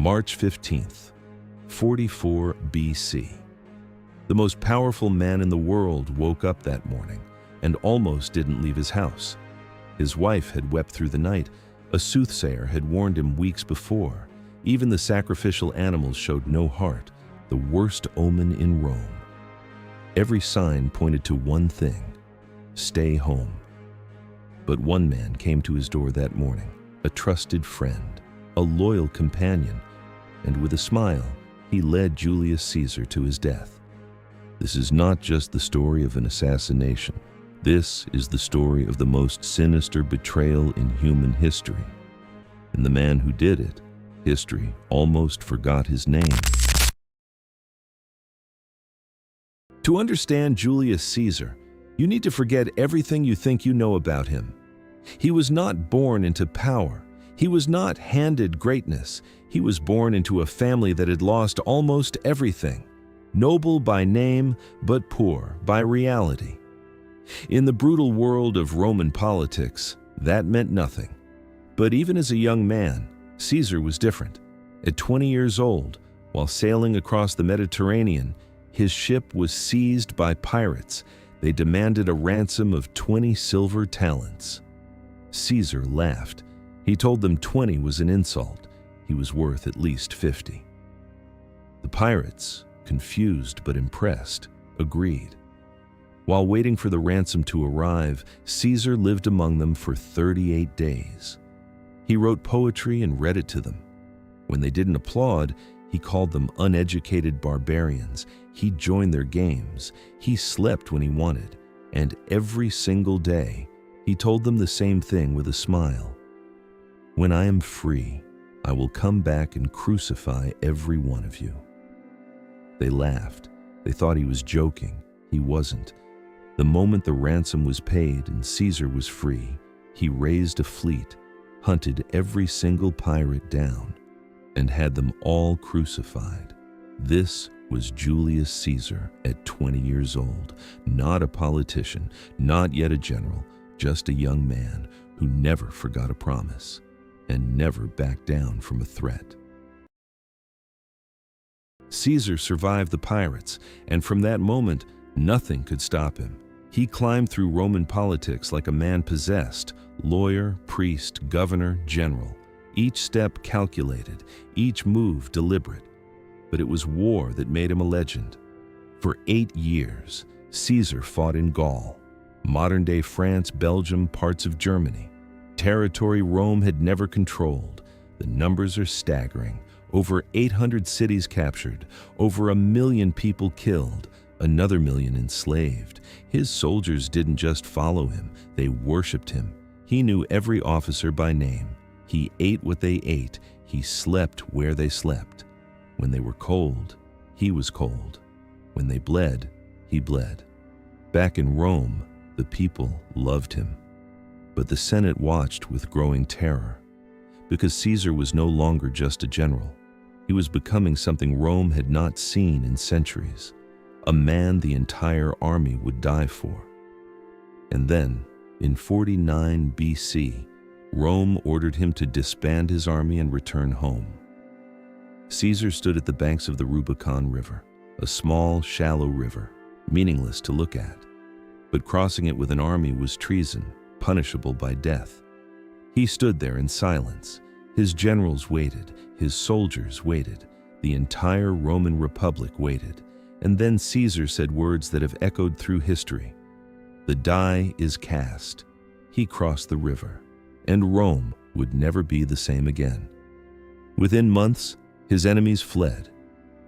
March 15th, 44 BC. The most powerful man in the world woke up that morning and almost didn't leave his house. His wife had wept through the night. A soothsayer had warned him weeks before. Even the sacrificial animals showed no heart, the worst omen in Rome. Every sign pointed to one thing: stay home. But one man came to his door that morning, a trusted friend, a loyal companion, and with a smile, he led Julius Caesar to his death. This is not just the story of an assassination. This is the story of the most sinister betrayal in human history. And the man who did it, history almost forgot his name. To understand Julius Caesar, you need to forget everything you think you know about him. He was not born into power. He was not handed greatness. He was born into a family that had lost almost everything. Noble by name, but poor by reality. In the brutal world of Roman politics, that meant nothing. But even as a young man, Caesar was different. At 20 years old, while sailing across the Mediterranean, his ship was seized by pirates. They demanded a ransom of 20 silver talents. Caesar laughed. He told them 20 was an insult. He was worth at least 50. The pirates, confused but impressed, agreed. While waiting for the ransom to arrive, Caesar lived among them for 38 days. He wrote poetry and read it to them. When they didn't applaud, he called them uneducated barbarians. He joined their games. He slept when he wanted. And every single day, he told them the same thing with a smile. When I am free, I will come back and crucify every one of you. They laughed. They thought he was joking. He wasn't. The moment the ransom was paid and Caesar was free, he raised a fleet, hunted every single pirate down, and had them all crucified. This was Julius Caesar at 20 years old, not a politician, not yet a general, just a young man who never forgot a promise and never backed down from a threat. Caesar survived the pirates, and from that moment, nothing could stop him. He climbed through Roman politics like a man possessed, lawyer, priest, governor, general. Each step calculated, each move deliberate. But it was war that made him a legend. For 8 years, Caesar fought in Gaul, modern-day France, Belgium, parts of Germany. Territory Rome had never controlled. The numbers are staggering. Over 800 cities captured, over 1 million people killed, another 1 million enslaved. His soldiers didn't just follow him, they worshipped him. He knew every officer by name. He ate what they ate. He slept where they slept. When they were cold, he was cold. When they bled, he bled. Back in Rome, the people loved him. But the Senate watched with growing terror, because Caesar was no longer just a general. He was becoming something Rome had not seen in centuries, a man the entire army would die for. And then, in 49 BC, Rome ordered him to disband his army and return home. Caesar stood at the banks of the Rubicon River, a small, shallow river, meaningless to look at. But crossing it with an army was treason, punishable by death. He stood there in silence. His generals waited, his soldiers waited, the entire Roman Republic waited. And then Caesar said words that have echoed through history. The die is cast. He crossed the river, and Rome would never be the same again. Within months, his enemies fled.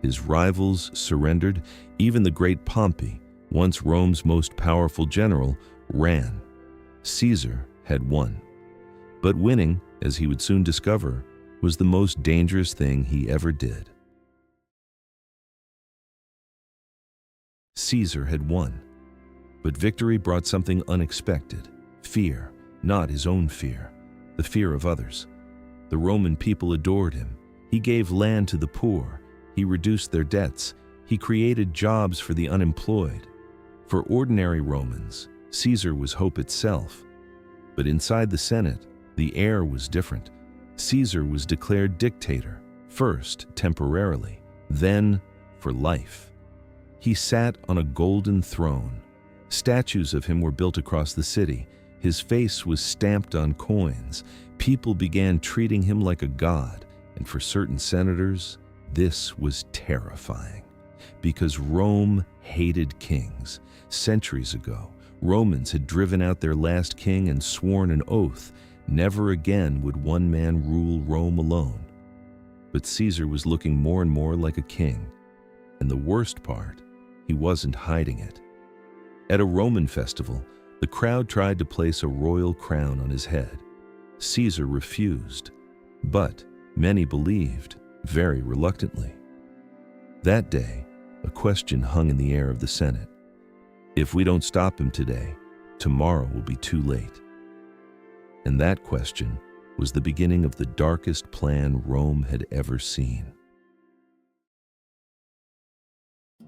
His rivals surrendered. Even the great Pompey, once Rome's most powerful general, ran. Caesar had won. But winning, as he would soon discover, was the most dangerous thing he ever did. Caesar had won. But victory brought something unexpected: fear, not his own fear, the fear of others. The Roman people adored him. He gave land to the poor. He reduced their debts. He created jobs for the unemployed. For ordinary Romans, Caesar was hope itself. But inside the Senate, the air was different. Caesar was declared dictator, first temporarily, then for life. He sat on a golden throne. Statues of him were built across the city. His face was stamped on coins. People began treating him like a god, and for certain senators, this was terrifying. Because Rome hated kings. Centuries ago, Romans had driven out their last king and sworn an oath, never again would one man rule Rome alone. But Caesar was looking more and more like a king. And the worst part, he wasn't hiding it. At a Roman festival, the crowd tried to place a royal crown on his head. Caesar refused, but many believed, very reluctantly. That day, a question hung in the air of the Senate. If we don't stop him today, tomorrow will be too late. And that question was the beginning of the darkest plan Rome had ever seen.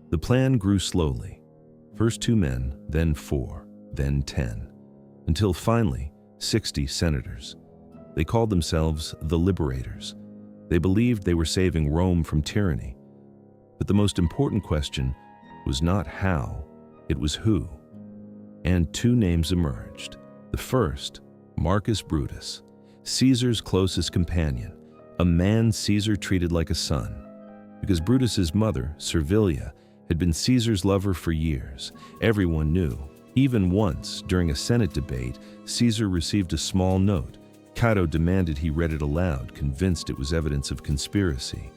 The plan grew slowly. First 2 men, then 4, then 10, until finally 60 senators. They called themselves the Liberators. They believed they were saving Rome from tyranny. But the most important question was not how, it was who. And 2 names emerged. The first, Marcus Brutus, Caesar's closest companion, a man Caesar treated like a son. Because Brutus's mother, Servilia, had been Caesar's lover for years. Everyone knew. Even once, during a Senate debate, Caesar received a small note. Cato demanded he read it aloud, convinced it was evidence of conspiracy.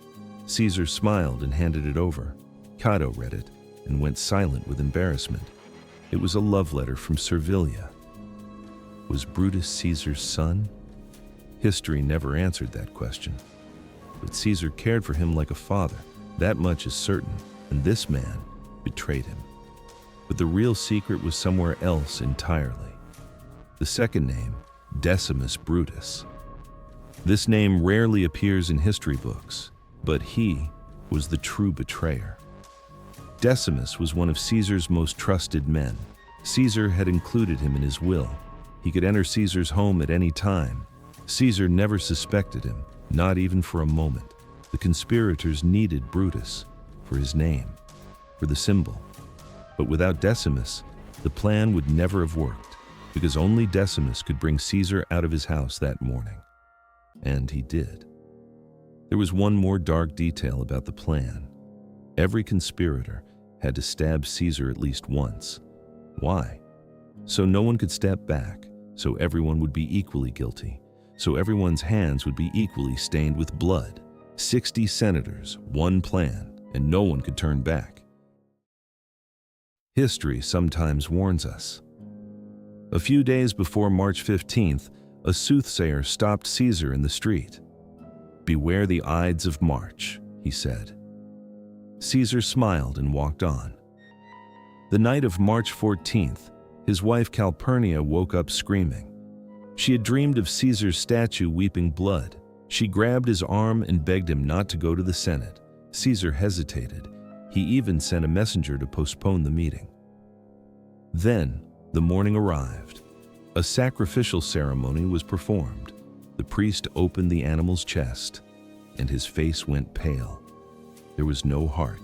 Caesar smiled and handed it over. Cato read it and went silent with embarrassment. It was a love letter from Servilia. Was Brutus Caesar's son? History never answered that question. But Caesar cared for him like a father. That much is certain, and this man betrayed him. But the real secret was somewhere else entirely. The second name, Decimus Brutus. This name rarely appears in history books, but he was the true betrayer. Decimus was one of Caesar's most trusted men. Caesar had included him in his will. He could enter Caesar's home at any time. Caesar never suspected him, not even for a moment. The conspirators needed Brutus for his name, for the symbol. But without Decimus, the plan would never have worked, because only Decimus could bring Caesar out of his house that morning. And he did. There was one more dark detail about the plan. Every conspirator had to stab Caesar at least once. Why? So no one could step back, so everyone would be equally guilty, so everyone's hands would be equally stained with blood. 60 senators, one plan, and no one could turn back. History sometimes warns us. A few days before March 15th, a soothsayer stopped Caesar in the street. "Beware the Ides of March," he said. Caesar smiled and walked on. The night of March 14th, his wife Calpurnia woke up screaming. She had dreamed of Caesar's statue weeping blood. She grabbed his arm and begged him not to go to the Senate. Caesar hesitated. He even sent a messenger to postpone the meeting. Then, the morning arrived. A sacrificial ceremony was performed. The priest opened the animal's chest, and his face went pale. There was no heart.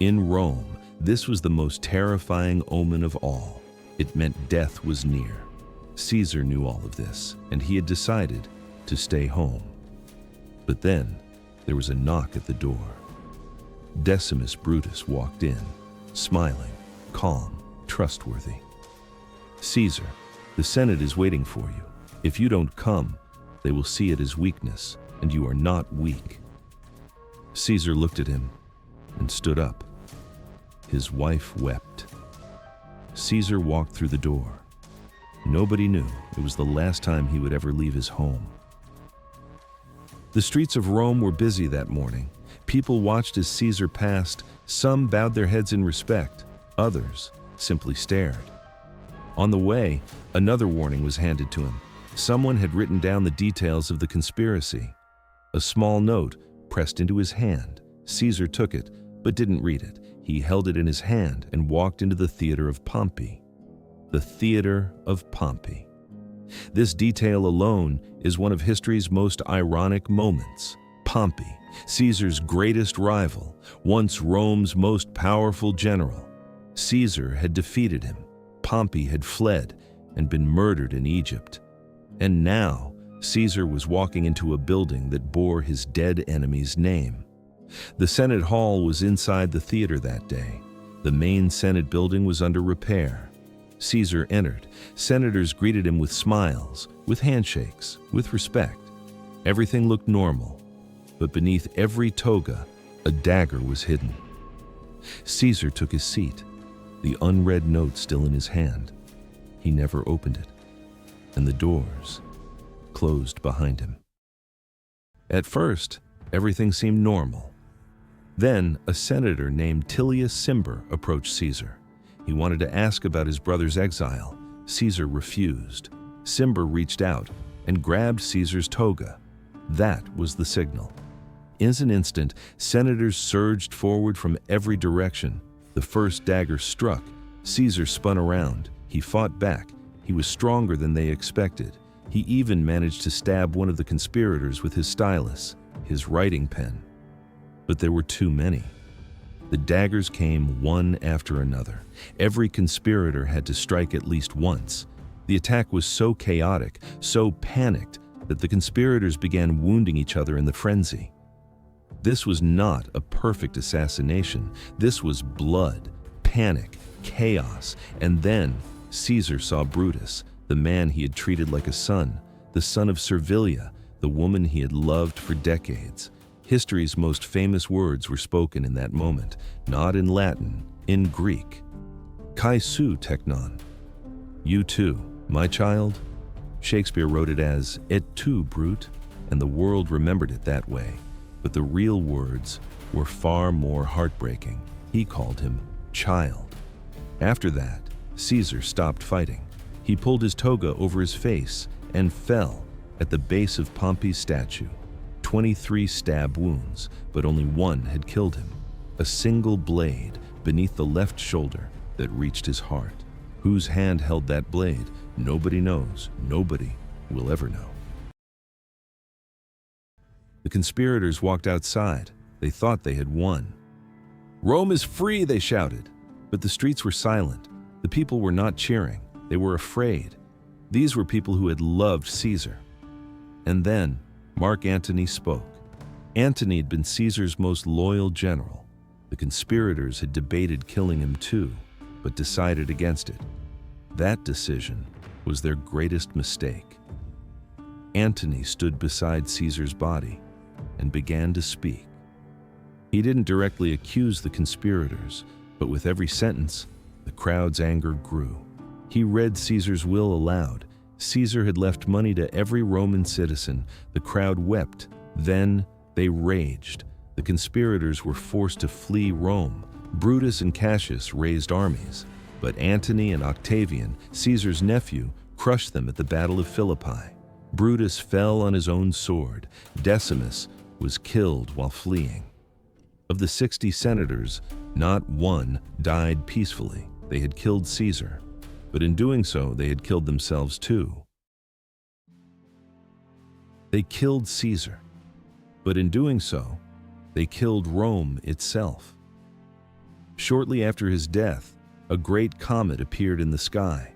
In Rome, this was the most terrifying omen of all. It meant death was near. Caesar knew all of this, and he had decided to stay home. But then, there was a knock at the door. Decimus Brutus walked in, smiling, calm, trustworthy. "Caesar, the Senate is waiting for you. If you don't come, they will see it as weakness, and you are not weak." Caesar looked at him and stood up. His wife wept. Caesar walked through the door. Nobody knew it was the last time he would ever leave his home. The streets of Rome were busy that morning. People watched as Caesar passed. Some bowed their heads in respect. Others simply stared. On the way, another warning was handed to him. Someone had written down the details of the conspiracy. A small note pressed into his hand. Caesar took it, but didn't read it. He held it in his hand and walked into the theater of Pompey. The theater of Pompey. This detail alone is one of history's most ironic moments. Pompey, Caesar's greatest rival, once Rome's most powerful general. Caesar had defeated him. Pompey had fled and been murdered in Egypt. And now, Caesar was walking into a building that bore his dead enemy's name. The Senate Hall was inside the theater that day. The main Senate building was under repair. Caesar entered. Senators greeted him with smiles, with handshakes, with respect. Everything looked normal, but beneath every toga, a dagger was hidden. Caesar took his seat, the unread note still in his hand. He never opened it, and the doors closed behind him. At first, everything seemed normal. Then, a senator named Tullius Cimber approached Caesar. He wanted to ask about his brother's exile. Caesar refused. Cimber reached out and grabbed Caesar's toga. That was the signal. In an instant, senators surged forward from every direction. The first dagger struck. Caesar spun around. He fought back. He was stronger than they expected. He even managed to stab one of the conspirators with his stylus, his writing pen. But there were too many. The daggers came one after another. Every conspirator had to strike at least once. The attack was so chaotic, so panicked, that the conspirators began wounding each other in the frenzy. This was not a perfect assassination. This was blood, panic, chaos. And then Caesar saw Brutus, the man he had treated like a son, the son of Servilia, the woman he had loved for decades. History's most famous words were spoken in that moment, not in Latin, in Greek. Kai su teknon. You too, my child. Shakespeare wrote it as et tu, Brute, and the world remembered it that way. But the real words were far more heartbreaking. He called him child. After that, Caesar stopped fighting. He pulled his toga over his face and fell at the base of Pompey's statue. 23 stab wounds, but only one had killed him. A single blade beneath the left shoulder that reached his heart. Whose hand held that blade? Nobody knows. Nobody will ever know. The conspirators walked outside. They thought they had won. "Rome is free!" they shouted. But the streets were silent. The people were not cheering. They were afraid. These were people who had loved Caesar. And then Mark Antony spoke. Antony had been Caesar's most loyal general. The conspirators had debated killing him too, but decided against it. That decision was their greatest mistake. Antony stood beside Caesar's body and began to speak. He didn't directly accuse the conspirators, but with every sentence, the crowd's anger grew. He read Caesar's will aloud. Caesar had left money to every Roman citizen. The crowd wept. Then they raged. The conspirators were forced to flee Rome. Brutus and Cassius raised armies, but Antony and Octavian, Caesar's nephew, crushed them at the Battle of Philippi. Brutus fell on his own sword. Decimus was killed while fleeing. Of the 60 senators, not one died peacefully. They had killed Caesar, but in doing so, they had killed themselves too. They killed Caesar, but in doing so, they killed Rome itself. Shortly after his death, a great comet appeared in the sky.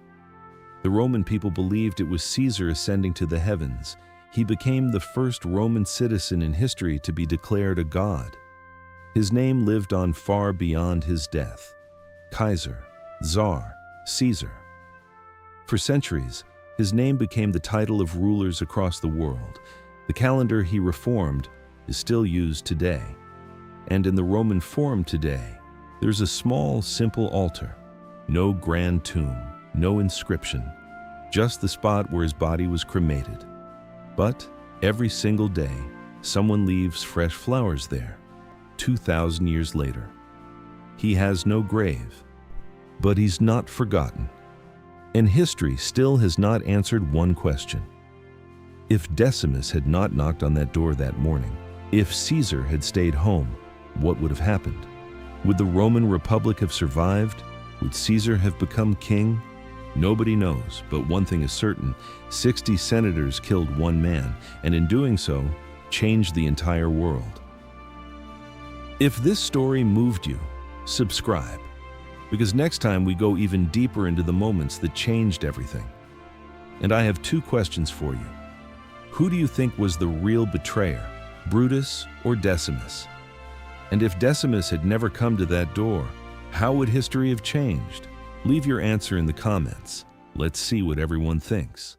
The Roman people believed it was Caesar ascending to the heavens. He became the first Roman citizen in history to be declared a god. His name lived on far beyond his death. Kaiser, Tsar, Caesar. For centuries, his name became the title of rulers across the world. The calendar he reformed is still used today. And in the Roman Forum today, there's a small, simple altar. No grand tomb, no inscription, just the spot where his body was cremated. But every single day, someone leaves fresh flowers there, 2,000 years later. He has no grave, but he's not forgotten. And history still has not answered one question. If Decimus had not knocked on that door that morning, if Caesar had stayed home, what would have happened? Would the Roman Republic have survived? Would Caesar have become king? Nobody knows, but one thing is certain: 60 senators killed one man, and in doing so, changed the entire world. If this story moved you, subscribe, because next time we go even deeper into the moments that changed everything. And I have two questions for you. Who do you think was the real betrayer, Brutus or Decimus? And if Decimus had never come to that door, how would history have changed? Leave your answer in the comments. Let's see what everyone thinks.